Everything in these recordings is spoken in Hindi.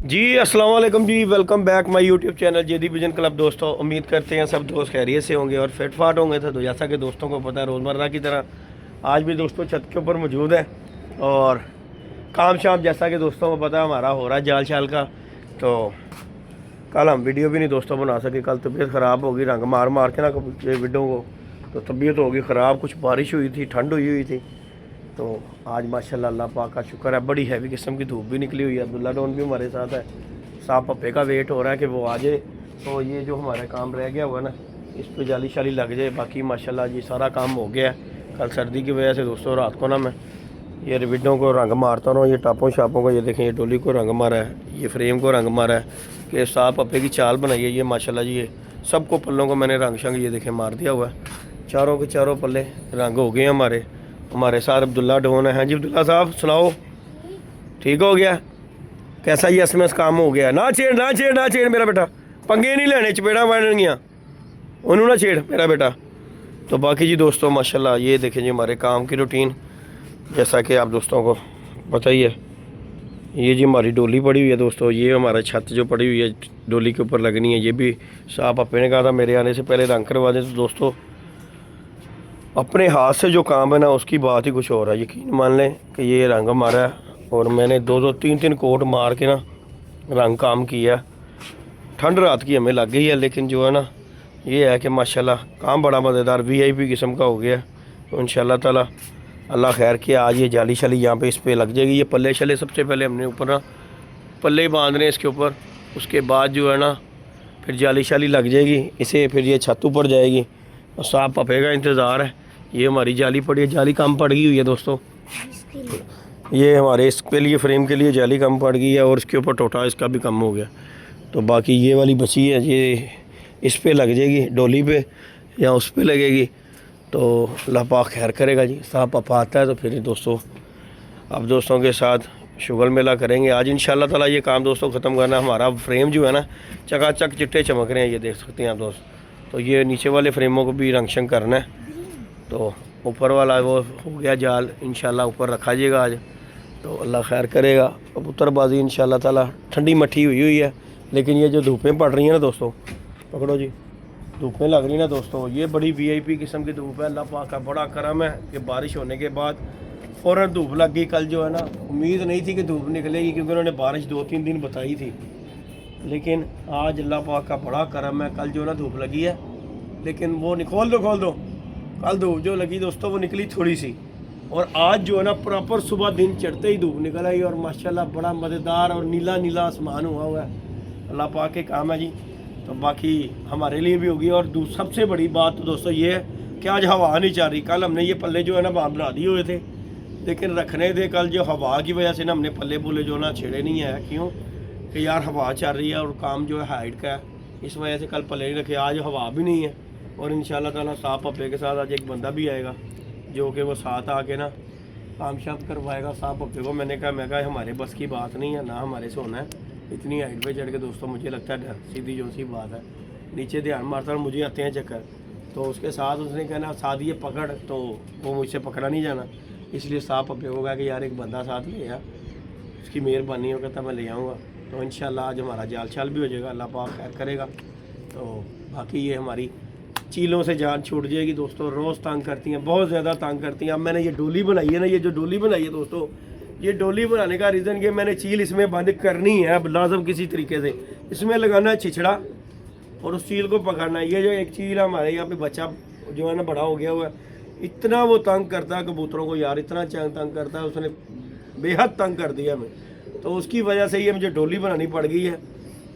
जी अस्सलाम वालेकुम जी, welcome back my YouTube channel JD vision club. दोस्तों उम्मीद करते हैं सब दोस्त खैरियत से होंगे और फिट फाट होंगे। तो जैसा कि दोस्तों को पता है, रोज़मर्रा की तरह आज भी दोस्तों छत के ऊपर मौजूद है और काम शाम जैसा कि दोस्तों को पता है हमारा हो रहा है जाल शाल का। तो कल हम वीडियो भी नहीं दोस्तों बना सके, कल तबीयत ख़राब होगी, रंग मार मार के ना वीडियो को, तो तबीयत होगी ख़राब। कुछ बारिश हुई थी, ठंड हुई थी। तो आज माशाल्लाह अल्लाह पाक का शुक्र है, बड़ी हैवी किस्म की धूप भी निकली हुई है। अब्दुल्ला डॉन भी हमारे साथ है। साहब पप्पे का वेट हो रहा है कि वो आ जाए, तो ये जो हमारा काम रह गया हुआ ना, इस पे जाली शाली लग जाए। बाकी माशाल्लाह जी सारा काम हो गया है। कल सर्दी की वजह से दोस्तों रात को ना मैं ये रिविडों को रंग मारता रहा हूँ, ये टापों शापों को, ये देखें, ये डोली को रंग मारा है, ये फ्रेम को रंग मारा है कि साहब पप्पे की चाल बनाई है। ये माशाल्लाह जी ये सबको पल्लों को मैंने रंग शंग ये देखें मार दिया हुआ है। चारों के चारों पल्ले रंग हो गए हैं। हमारे साथ अब्दुल्ला डोन है। हाँ जी अब्दुल्ला साहब सुनाओ, ठीक हो गया? कैसा ये एसएमएस काम हो गया? ना छेड़ ना छेड़ ना छेड़ मेरा बेटा, पंगे नहीं लेने, चपेड़ा मारनियाँ उन्होंने ना छेड़ मेरा बेटा। तो बाकी जी दोस्तों माशाल्लाह ये देखें जी हमारे काम की रूटीन, जैसा कि आप दोस्तों को पता ही है। ये जी हमारी डोली पड़ी हुई है दोस्तों, ये हमारा छत जो पड़ी हुई है डोली के ऊपर लगनी है। ये भी साहब अपने ने कहा था मेरे आने से पहले रंग करवा दें। तो दोस्तों अपने हाथ से जो काम है ना उसकी बात ही कुछ और है। यकीन मान लें कि ये रंग मारा है और मैंने दो तीन कोट मार के ना रंग काम किया। ठंड रात की हमें लग गई है, लेकिन जो है ना ये है कि माशाल्लाह काम बड़ा मज़ेदार वीआईपी किस्म का हो गया। तो इंशाल्लाह ताला अल्लाह खैर किया, आज ये जाली शाली यहाँ पे इस पर लग जाएगी। ये पल्ले शले सबसे पहले हमने ऊपर ना पल्ले बांधने इसके ऊपर, उसके बाद जो है ना फिर जाली शाली लग जाएगी इसे, फिर ये छत ऊपर जाएगी और साहब पपे का इंतज़ार है। ये हमारी जाली पड़ी है, जाली कम पड़ गई हुई है दोस्तों। ये हमारे इसके लिए फ्रेम के लिए जाली कम पड़ गई है और इसके ऊपर टोटा इसका भी कम हो गया। तो बाकी ये वाली बची है, ये इस पे लग जाएगी डोली पे या उस पे लगेगी। तो अल्लाह पाक खैर करेगा जी। साहब पापा आता है तो फिर दोस्तों अब दोस्तों के साथ शुगल मेला करेंगे आज इंशाल्लाह ताला। ये काम दोस्तों ख़त्म करना। हमारा फ्रेम जो है ना चकाचक चिट्टे चमक रहे हैं, ये देख सकते हैं आप दोस्त। तो ये नीचे वाले फ्रेमों को भी रंग शंग करना है। तो ऊपर वाला वो हो गया जाल, इंशाल्लाह ऊपर रखा जाएगा आज। तो अल्लाह खैर करेगा। कबूतरबाजी इंशाल्लाह ताला ठंडी मट्ठी हुई है, लेकिन ये जो धूपें पड़ रही हैं ना दोस्तों, पकड़ो जी, धूपें लग रही ना दोस्तों, ये बड़ी वीआईपी किस्म की धूप है। अल्लाह पाक का बड़ा करम है कि बारिश होने के बाद फ़ौरन धूप लग गई। कल जो है ना उम्मीद नहीं थी कि धूप निकलेगी, क्योंकि उन्होंने बारिश 2-3 दिन बताई थी, लेकिन आज अल्लाह पाक का बड़ा करम है। कल जो है ना धूप लगी है, लेकिन वो खोल दो कल धूप जो लगी दोस्तों वो निकली थोड़ी सी, और आज जो है ना प्रॉपर सुबह दिन चढ़ते ही धूप निकल आई और माशाल्लाह बड़ा मज़ेदार और नीला नीला आसमान हुआ है। अल्लाह पाक के काम है जी। तो बाकी हमारे लिए भी होगी। और सबसे बड़ी बात तो दोस्तों ये है कि आज हवा नहीं चल रही। कल हमने ये पल्ले जो है ना बना दिए हुए थे, लेकिन रखने थे। कल जो हवा की वजह से ना हमने पल्ले पुल्ले जो ना छेड़े नहीं है, क्यों कि यार हवा चल रही है और काम जो है हाइट का है, इस वजह से कल पल्ले नहीं रखे। आज हवा भी नहीं है और इंशाल्लाह ताला साहब पप्पे के साथ आज एक बंदा भी आएगा जो कि वो साथ आके ना काम शाम करवाएगा साहब पप्पे को। मैं कहा हमारे बस की बात नहीं है, ना हमारे से होना है इतनी हाइट पे चढ़ के दोस्तों। मुझे लगता है डर, सीधी जो सी बात है, नीचे ध्यान मारता और मुझे आते हैं चक्कर। तो उसके साथ उसने कहना साथ ये पकड़, तो वो मुझसे पकड़ा नहीं जाना, इसलिए साहब पप्पे को कहा कि यार एक बंदा साथ ले आ, उसकी मेहरबानी हो, कहता मैं ले आऊँगा। तो इंशाल्लाह आज हमारा जाल छाल भी हो जाएगा, अल्लाह पाक खैर करेगा। तो बाकी ये हमारी चीलों से जान छूट जाएगी दोस्तों। रोज़ तंग करती हैं, बहुत ज़्यादा तंग करती हैं। अब मैंने ये डोली बनाई है ना, ये जो डोली बनाई है दोस्तों, ये डोली बनाने का रीज़न ये मैंने चील इसमें बंद करनी है अब लाजम किसी तरीके से। इसमें लगाना है छिछड़ा और उस चील को पकड़ना है। ये जो एक चील है हमारे यहाँ पे बच्चा जो है ना बड़ा हो गया हुआ है, इतना वो तंग करता है कबूतरों को यार, इतना तंग करता है, उसने बेहद तंग कर दिया हमें। तो उसकी वजह से ये मुझे डोली बनानी पड़ गई है।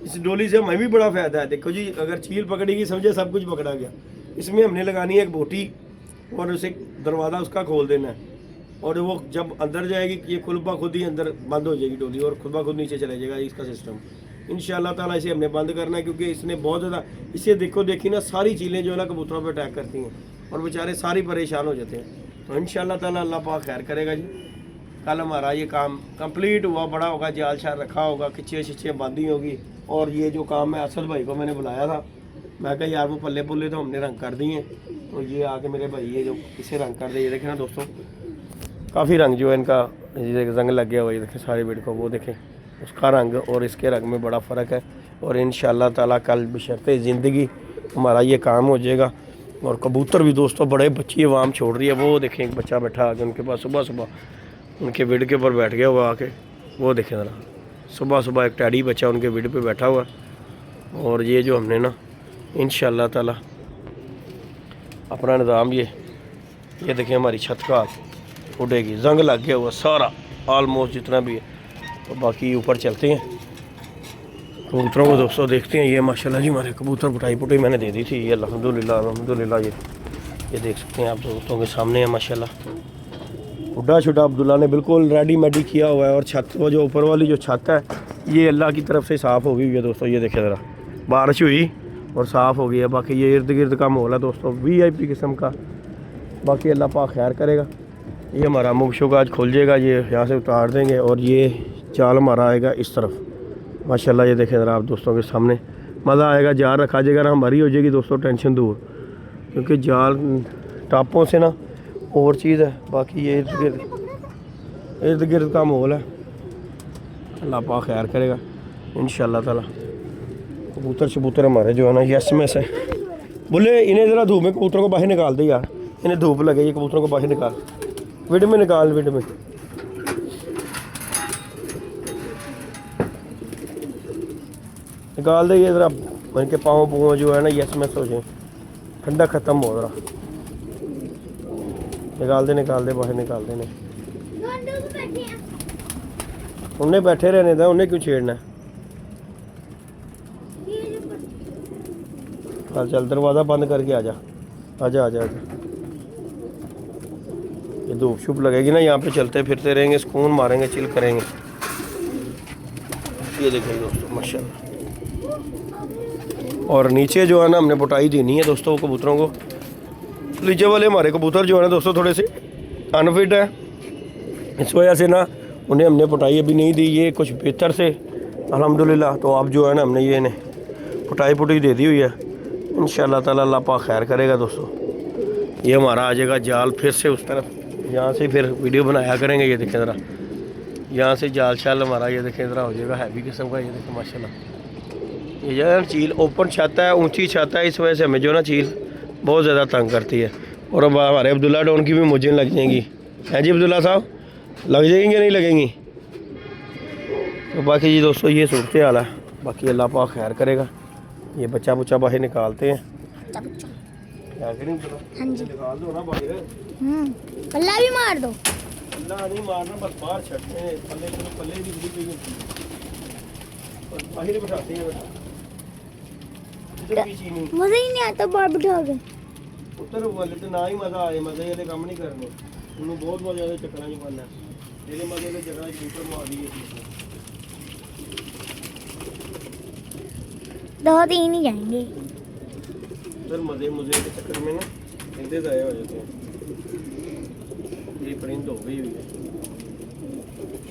इस डोली से हमें भी बड़ा फ़ायदा है। देखो जी, अगर चील पकड़ेगी समझे सब कुछ पकड़ा गया। इसमें हमने लगानी है एक बोटी और उसे दरवाज़ा उसका खोल देना है, और वो जब अंदर जाएगी ये खुद ब खुद ही अंदर बंद हो जाएगी डोली और खुद ब खुद नीचे चले जाएगा इसका सिस्टम। इंशाल्लाह ताला इसे हमने बंद करना है, क्योंकि इसने बहुत ज़्यादा, इसे देखी ना सारी चीलें जो है ना कबूतरों पर अटैक करती हैं और बेचारे सारी परेशान हो जाते हैं। तो इंशाल्लाह ताला अल्लाह पाक खैर करेगा जी। कल हमारा ये काम कंप्लीट हुआ, बड़ा होगा, जाल शाल रखा होगा, खिच्चे शिच्चे बांधी होगी। और ये जो काम है असद भाई को मैंने बुलाया था, मैं कहा यार वो पल्ले पुल्ले तो हमने रंग कर दिए, तो ये आके मेरे भाई ये जो इसे रंग कर दे। ये देखें ना दोस्तों, काफ़ी रंग जो है इनका जंग लग गया हुआ, ये देखें सारे बेड को, वो देखें उसका रंग और इसके रंग में बड़ा फ़र्क है। और इंशाअल्लाह ताला कल बशर्ते ज़िंदगी हमारा ये काम हो जाएगा। और कबूतर भी दोस्तों बड़े बच्ची आवाम छोड़ रही है। वो देखें एक बच्चा बैठा आके उनके पास सुबह सुबह उनके बेड के ऊपर बैठ गया हुआ आके। वो देखें ज़रा सुबह सुबह एक टैडी बच्चा उनके बेड पे बैठा हुआ। और ये जो हमने ना इंशाअल्लाह ताला अपना निज़ाम ये देखें हमारी छत का उड़ेगी, जंग लग गया हुआ सारा ऑलमोस्ट जितना भी है। तो बाकी ऊपर चलते हैं कबूतरों को दोस्तों देखते हैं। ये माशाल्लाह जी हमारे कबूतर पुटाई मैंने दे दी थी। ये अल्हम्दुलिल्लाह ये देख सकते हैं आप दोस्तों के सामने है माशाल्लाह। उड्डा छुट्टा अब्दुल्ला ने बिल्कुल रेडीमेड किया हुआ है। और छत वो जो ऊपर वाली जो छत है ये अल्लाह की तरफ से साफ़ हो गई है दोस्तों। ये देखें ज़रा बारिश हुई और साफ़ हो गई है। बाकी ये इर्द गिर्द का माहौल है दोस्तों VIP किस्म का। बाकी अल्लाह पाक खैर करेगा। ये हमारा मुगशो का आज खुल जाएगा, ये यहाँ से उतार देंगे और ये जाल हमारा आएगा इस तरफ माशाल्लाह। ये देखें ज़रा आप दोस्तों के सामने मज़ा आएगा। जाल रखा जाएगा ना हमारी हो जाएगी दोस्तों टेंशन दूर, क्योंकि जाल टापों से ना और चीज़ है। बाकी ये इर्द गिर्द का माहौल है। अल्लाह पाक खैर करेगा इंशाअल्लाह ताला। कबूतर शबूतर हमारे जो है ना यस में से बोले इन्हें ज़रा धूप में कबूतरों को बाहर निकाल दे यार, इन्हें धूप लगे। ये कबूतरों को बाहर निकाल, विड में निकाल, विड में निकाल दे। ये ज़रा इनके पाँव जो है ना यस में हो जाए, ठंडा ख़त्म हो रहा। निकाल दे बाहर निकाल देने। उन्हें बैठे रहने था, उन्हें क्यों छेड़ना है। चल दरवाज़ा बंद करके आजा। ये धूप शुप लगेगी ना यहाँ पे चलते फिरते रहेंगे, सुकून मारेंगे, चिल करेंगे। ये देखेंगे दोस्तों माशाल्लाह। और नीचे जो है ना हमने पुटाई देनी है दोस्तों कबूतरों को। नीचे वाले हमारे कबूतर जो है ना दोस्तों थोड़े से अनफिट है, इस वजह से ना उन्हें हमने पुटाई अभी नहीं दी। ये कुछ बेहतर से अल्हम्दुलिल्लाह। तो अब जो है ना हमने ये इन्हें पुटाई दे दी हुई है। इंशाअल्लाह ताला अल्लाह पाक खैर करेगा दोस्तों। ये हमारा आ जाएगा जाल फिर से उस तरफ, यहाँ से फिर वीडियो बनाया करेंगे। ये देखें ज़रा यहाँ से जाल शाल हमारा ये देखें ज़रा हो जाएगा हैवी किस्म का। ये देखें माशाल्लाह। ये जो है चील ओपन छत है, ऊंची छत है, इस वजह से हमें जो ना चील बहुत ज़्यादा तंग करती है। और अब हमारे अब्दुल्ला डॉन की भी मुझे लग जाएंगी। हैं जी अब्दुल्ला साहब, लग जाएंगी या नहीं लगेंगी। तो बाकी जी दोस्तों ये सूरत हाल है। बाकी अल्लाह पाक खैर करेगा। ये बच्चा बुच्चा बाहर निकालते हैं। हाँ जी निकाल दो ना बाहर। पल्ला भी मार दो। पल्ला नहीं मारना, बस बाहर छटते हैं। पल्ले की बुरी गई होती है और बाहर बिठाते हैं। मज़ा ही नहीं आता बाहर बिठा के। उतर वाले तो ना ही मज़ा आए, मज़े ये काम नहीं करने। उन्होंने बहुत ज़्यादा चक्कर नहीं पाना तेरे मज़े के जगह ऊपर मार दिए। 2-3 ही जाएंगे सर। मज़े के चक्कर में ना इतने ज़ाया हो जाते हैं। ये परिंद हो गई हुई है,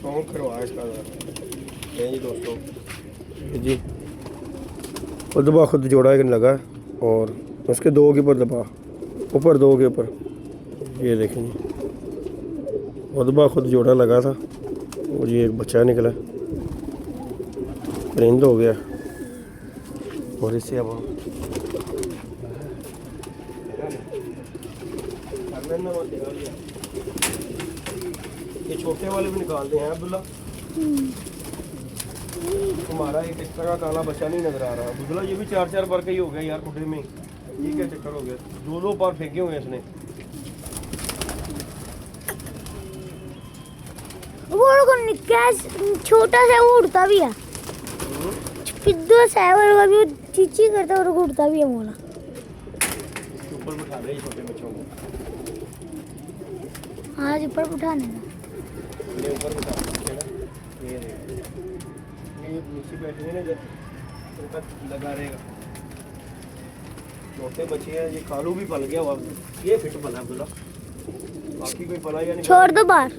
शौक करवा इसका ये जी दोस्तों। जी खुद खुद जोड़ा लगा और उसके 2 के ऊपर दबा, ऊपर 2 के ऊपर। ये देखें जी खुद जोड़ा लगा था और ये एक बच्चा निकला, परिंद हो गया। और इससे अब ये छोटे वाले भी निकालते हैं अब्दुल्ला। हमारा एक इस तरह काला बच्चा नहीं नजर आ रहा अब्दुल्ला। ये भी 4-4 बार का ही हो गया यार खुडे में। ये क्या चक्कर हो गया, 2-2 बार फेंके हुए इसने। वो छोटा सा वो उड़ता भी है, पिद्दू सा है और अभी चीची करता है और उड़ता भी है। मोला ऊपर बिठा रहे छोटे बच्चों को। आज ऊपर उठाने ये ऊपर बिठा रहे ना। ये नीचे बैठे ना जब उनका लगा रहेगा। छोटे बच्चे हैं। ये कालू भी पल गया हुआ, ये फिट पला अब्दुल्ला। बाकी कोई पला या नहीं। छोड़ दो बाहर।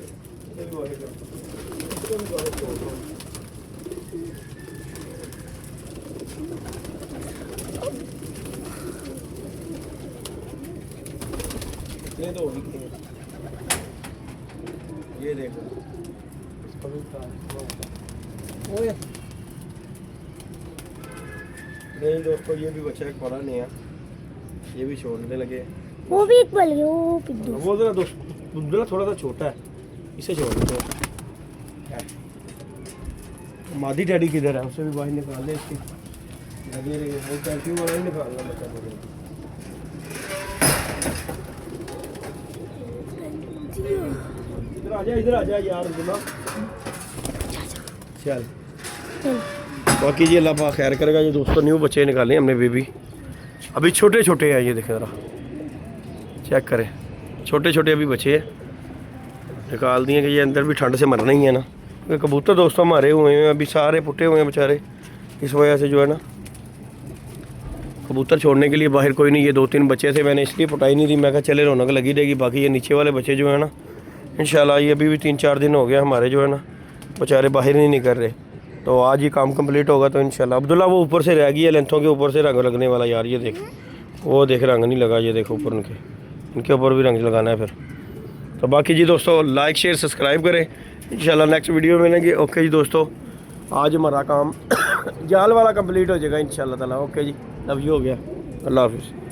ये तो होगी। ये देखो इसका भी नहीं दोस्तों, ये भी बच्चा एक पड़ा नहीं है, ये भी छोड़ने लगे। वो भी एक पल गया, वो पिद्दू। वो जरा दोस्त बुंदला थोड़ा सा छोटा है, इसे छोड़ देते हैं। मादी डैडी किधर है, उसे भी बाहर निकाल ले इसकी। लगी रही है, वो कैल्शियम वाला ही निकालना बच्चा मुझे। इधर आ जा यार गुना। चल बाकी जी अल्लाह पाक खैर करेगा। ये दोस्तों न्यू बच्चे निकाले हमने बेबी, अभी छोटे छोटे हैं। ये देखें ज़रा, चेक करें, छोटे छोटे अभी बच्चे हैं, निकाल दिए कि ये अंदर भी ठंड से मरना ही है ना। क्योंकि कबूतर दोस्तों मारे हुए हैं, अभी सारे पुट्टे हुए हैं बेचारे, इस वजह से जो है ना कबूतर छोड़ने के लिए बाहर कोई नहीं। ये 2-3 बच्चे थे, मैंने इसलिए पुटाई नहीं दी, मैं कहा चले रौनक लगी रहेगी। बाकी ये नीचे वाले बच्चे जो है ना इंशाल्लाह, ये अभी भी 3-4 दिन हो गया हमारे जो है ना बेचारे बाहर नहीं निकल रहे। तो आज ही काम कंप्लीट होगा तो इंशाल्लाह। अब्दुल्ला वो ऊपर से रह गई है, लेंथों के ऊपर से रंग लगने वाला यार। ये देख, वो देख रंग नहीं लगा, ये देखो ऊपर इनके ऊपर भी रंग लगाना है फिर। तो बाकी जी दोस्तों लाइक शेयर सब्सक्राइब करें, इंशाल्लाह नेक्स्ट वीडियो में मिलेंगे। ओके जी दोस्तों, आज हमारा काम जाल वाला कंप्लीट हो जाएगा इंशाल्लाह ताला। ओके जी, लव यू, हो गया, अल्लाह हाफिज़।